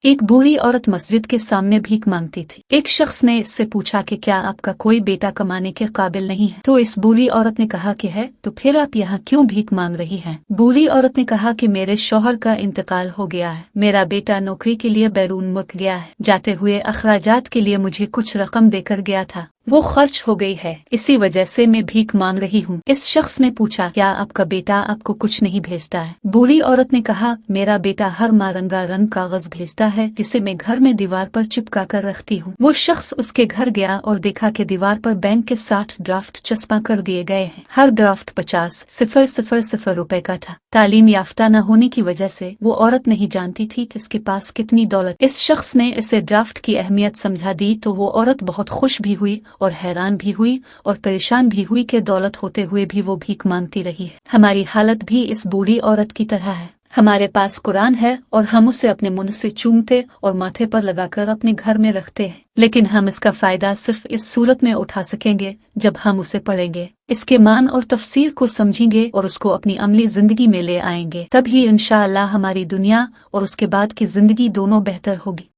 एक बूढ़ी औरत मस्जिद के सामने भीख मांगती थी। एक शख्स ने इससे पूछा कि क्या आपका कोई बेटा कमाने के काबिल नहीं है? तो इस बूढ़ी औरत ने कहा कि है। तो फिर आप यहाँ क्यों भीख मांग रही हैं? बूढ़ी औरत ने कहा कि मेरे शौहर का इंतकाल हो गया है, मेरा बेटा नौकरी के लिए बैरून मुल्क गया है, जाते हुए अखराजात के लिए मुझे कुछ रकम देकर गया था, वो खर्च हो गई है, इसी वजह से मैं भीख मांग रही हूँ। इस शख्स ने पूछा, क्या आपका बेटा आपको कुछ नहीं भेजता है? बूढ़ी औरत ने कहा, मेरा बेटा हर माह रंगारंग कागज भेजता है, जिसे मैं घर में दीवार पर चिपका कर रखती हूँ। वो शख्स उसके घर गया और देखा कि दीवार पर बैंक के 60 ड्राफ्ट चस्पा कर दिए गए हैं। हर ड्राफ्ट 50,000 रुपए का था। तालीम याफ्ता न होने की वजह से वो औरत नहीं जानती थी कि इसके पास कितनी दौलत। इस शख्स ने इसे ड्राफ्ट की अहमियत समझा दी तो वो औरत बहुत खुश भी हुई और हैरान भी हुई और परेशान भी हुई कि दौलत होते हुए भी वो भीख मांगती रही है। हमारी हालत भी इस बूढ़ी औरत की तरह है। हमारे पास कुरान है और हम उसे अपने मुंह से चूमते और माथे पर लगाकर अपने घर में रखते हैं, लेकिन हम इसका फायदा सिर्फ इस सूरत में उठा सकेंगे जब हम उसे पढ़ेंगे, इसके मान और तफसीर को समझेंगे और उसको अपनी अमली जिंदगी में ले आएंगे। तब ही इंशाअल्लाह हमारी दुनिया और उसके बाद की जिंदगी दोनों बेहतर होगी।